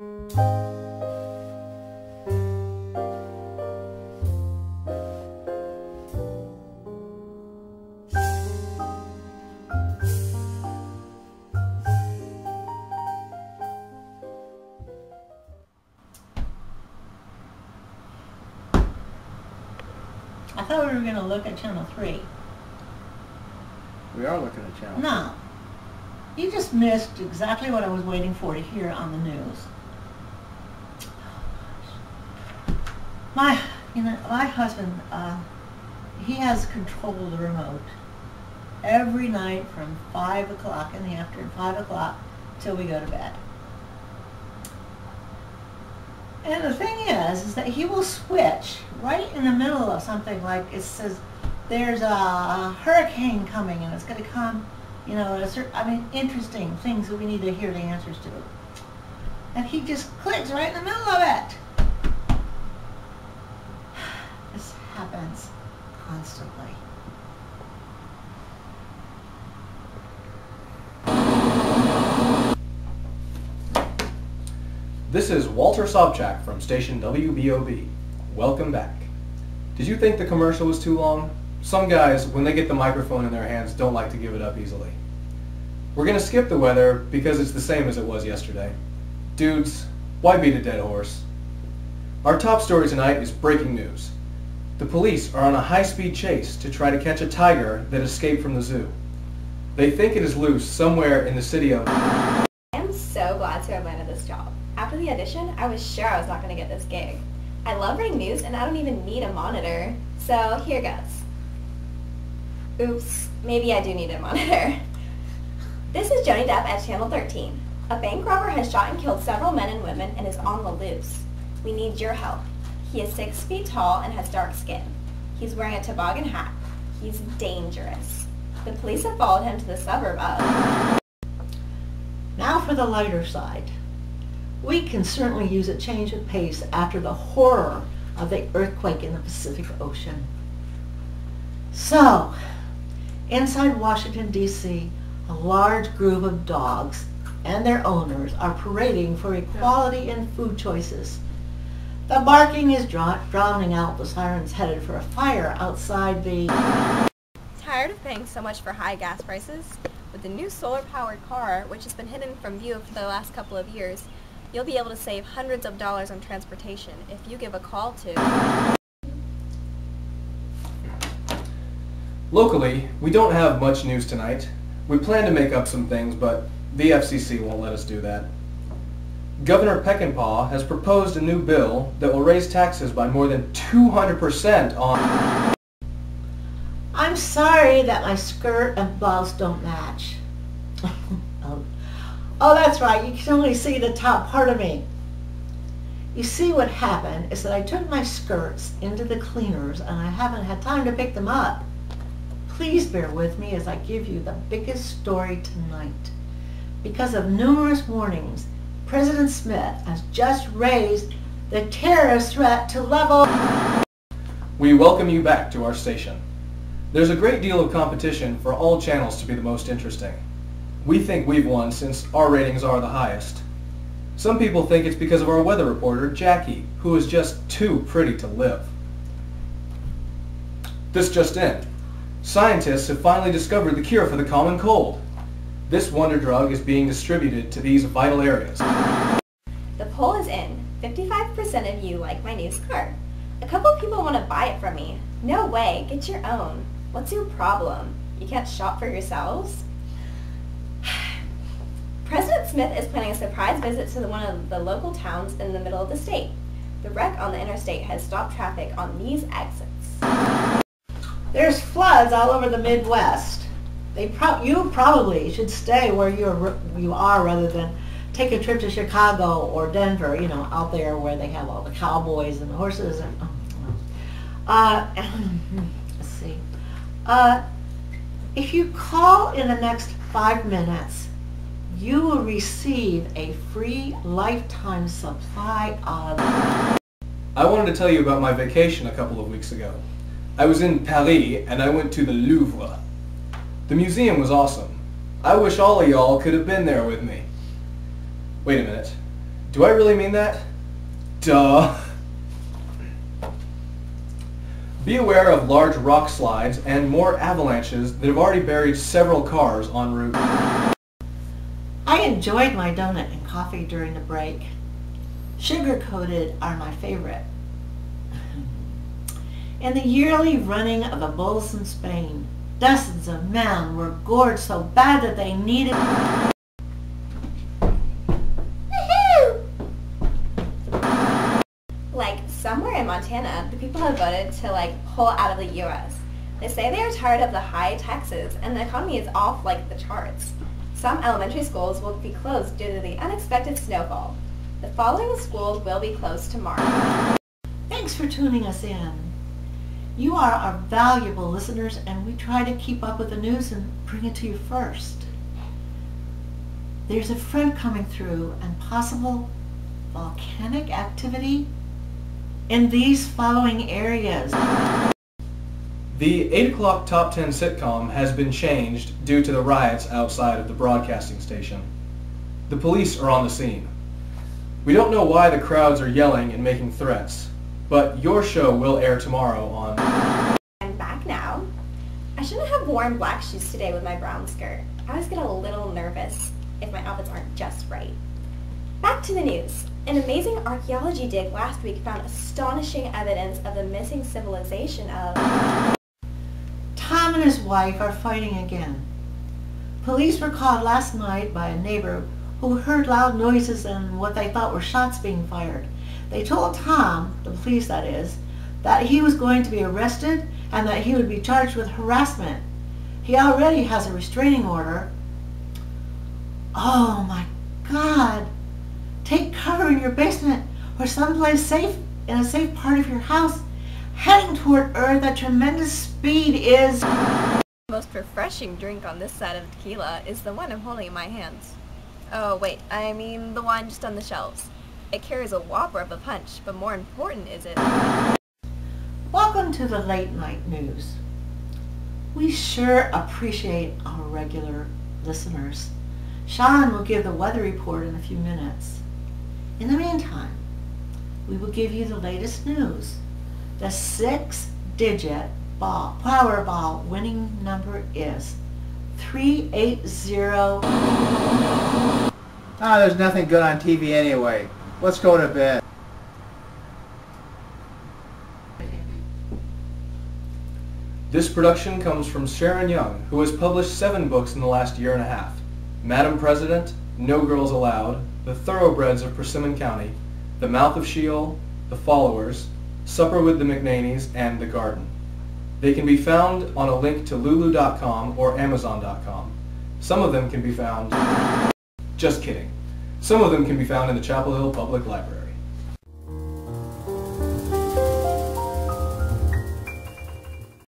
I thought we were going to look at Channel 3. We are looking at Channel 3. No. You just missed exactly what I was waiting for to hear on the news. My husband, he has control of the remote every night from 5 o'clock in the afternoon, 5 o'clock, till we go to bed. And the thing is that he will switch right in the middle of something like it says there's a hurricane coming and it's going to come, you know, at a certain, interesting things that we need to hear the answers to. And he just clicks right in the middle of it. This happens constantly. This is Walter Sobchak from station WBOB. Welcome back. Did you think the commercial was too long? Some guys, when they get the microphone in their hands, don't like to give it up easily. We're going to skip the weather because it's the same as it was yesterday. Dudes, why beat a dead horse? Our top story tonight is breaking news. The police are on a high-speed chase to try to catch a tiger that escaped from the zoo. They think it is loose somewhere in the city of... I am so glad to have landed this job. After the audition, I was sure I was not going to get this gig. I love reading news and I don't even need a monitor. So here goes. Oops, maybe I do need a monitor. This is Johnny Depp at Channel 13. A bank robber has shot and killed several men and women and is on the loose. We need your help. He is 6 feet tall and has dark skin. He's wearing a toboggan hat. He's dangerous. The police have followed him to the suburb of... Now for the lighter side. We can certainly use a change of pace after the horror of the earthquake in the Pacific Ocean. So, inside Washington, D.C., a large group of dogs and their owners are parading for equality in food choices. The barking is drowning out the sirens headed for a fire outside the... Tired of paying so much for high gas prices? With the new solar-powered car, which has been hidden from view for the last couple of years, you'll be able to save hundreds of dollars on transportation if you give a call to... Locally, we don't have much news tonight. We plan to make up some things, but the FCC won't let us do that. Governor Peckinpah has proposed a new bill that will raise taxes by more than 200% on... I'm sorry that my skirt and blouse don't match. Oh, that's right, you can only see the top part of me. You see, what happened is that I took my skirts into the cleaners and I haven't had time to pick them up. Please bear with me as I give you the biggest story tonight. Because of numerous warnings, President Smith has just raised the terrorist threat to level... We welcome you back to our station. There's a great deal of competition for all channels to be the most interesting. We think we've won since our ratings are the highest. Some people think it's because of our weather reporter, Jackie, who is just too pretty to live. This just in. Scientists have finally discovered the cure for the common cold. This wonder drug is being distributed to these vital areas. The poll is in. 55% of you like my new skirt. A couple people want to buy it from me. No way, get your own. What's your problem? You can't shop for yourselves? President Smith is planning a surprise visit to one of the local towns in the middle of the state. The wreck on the interstate has stopped traffic on these exits. There's floods all over the Midwest. You probably should stay where you are rather than take a trip to Chicago or Denver, you know, out there where they have all the cowboys and the horses. And, let's see. If you call in the next 5 minutes, you will receive a free lifetime supply of... I wanted to tell you about my vacation a couple of weeks ago. I was in Paris and I went to the Louvre. The museum was awesome. I wish all of y'all could have been there with me. Wait a minute. Do I really mean that? Duh. Be aware of large rock slides and more avalanches that have already buried several cars en route. I enjoyed my donut and coffee during the break. Sugar-coated are my favorite. In the yearly running of the bulls in Spain, dozens of men were gored so bad that they needed... Like, somewhere in Montana, the people have voted to, pull out of the U.S. They say they are tired of the high taxes and the economy is off like the charts. Some elementary schools will be closed due to the unexpected snowfall. The following schools will be closed tomorrow. Thanks for tuning us in. You are our valuable listeners, and we try to keep up with the news and bring it to you first. There's a front coming through and possible volcanic activity in these following areas. The 8 o'clock Top 10 sitcom has been changed due to the riots outside of the broadcasting station. The police are on the scene. We don't know why the crowds are yelling and making threats, but your show will air tomorrow on... I'm back now. I shouldn't have worn black shoes today with my brown skirt. I always get a little nervous if my outfits aren't just right. Back to the news. An amazing archaeology dig last week found astonishing evidence of the missing civilization of... Tom and his wife are fighting again. Police were called last night by a neighbor who heard loud noises and what they thought were shots being fired. They told Tom, the police that is, that he was going to be arrested and that he would be charged with harassment. He already has a restraining order. Oh my God. Take cover in your basement or someplace safe, in a safe part of your house. Heading toward Earth at tremendous speed is... The most refreshing drink on this side of tequila is the one I'm holding in my hands. Oh wait, I mean the one just on the shelves. It carries a whopper of a punch, but more important is it... Welcome to the late night news. We sure appreciate our regular listeners. Sean will give the weather report in a few minutes. In the meantime, we will give you the latest news. The 6-digit Powerball winning number is 380. There's nothing good on TV anyway. Let's go to bed. This production comes from Sharon Young, who has published 7 books in the last year and a half. Madam President, No Girls Allowed, The Thoroughbreds of Persimmon County, The Mouth of Sheol, The Followers, Supper with the McNaneys, and The Garden. They can be found on a link to lulu.com or amazon.com. Some of them can be found... Just kidding. Some of them can be found in the Chapel Hill Public Library.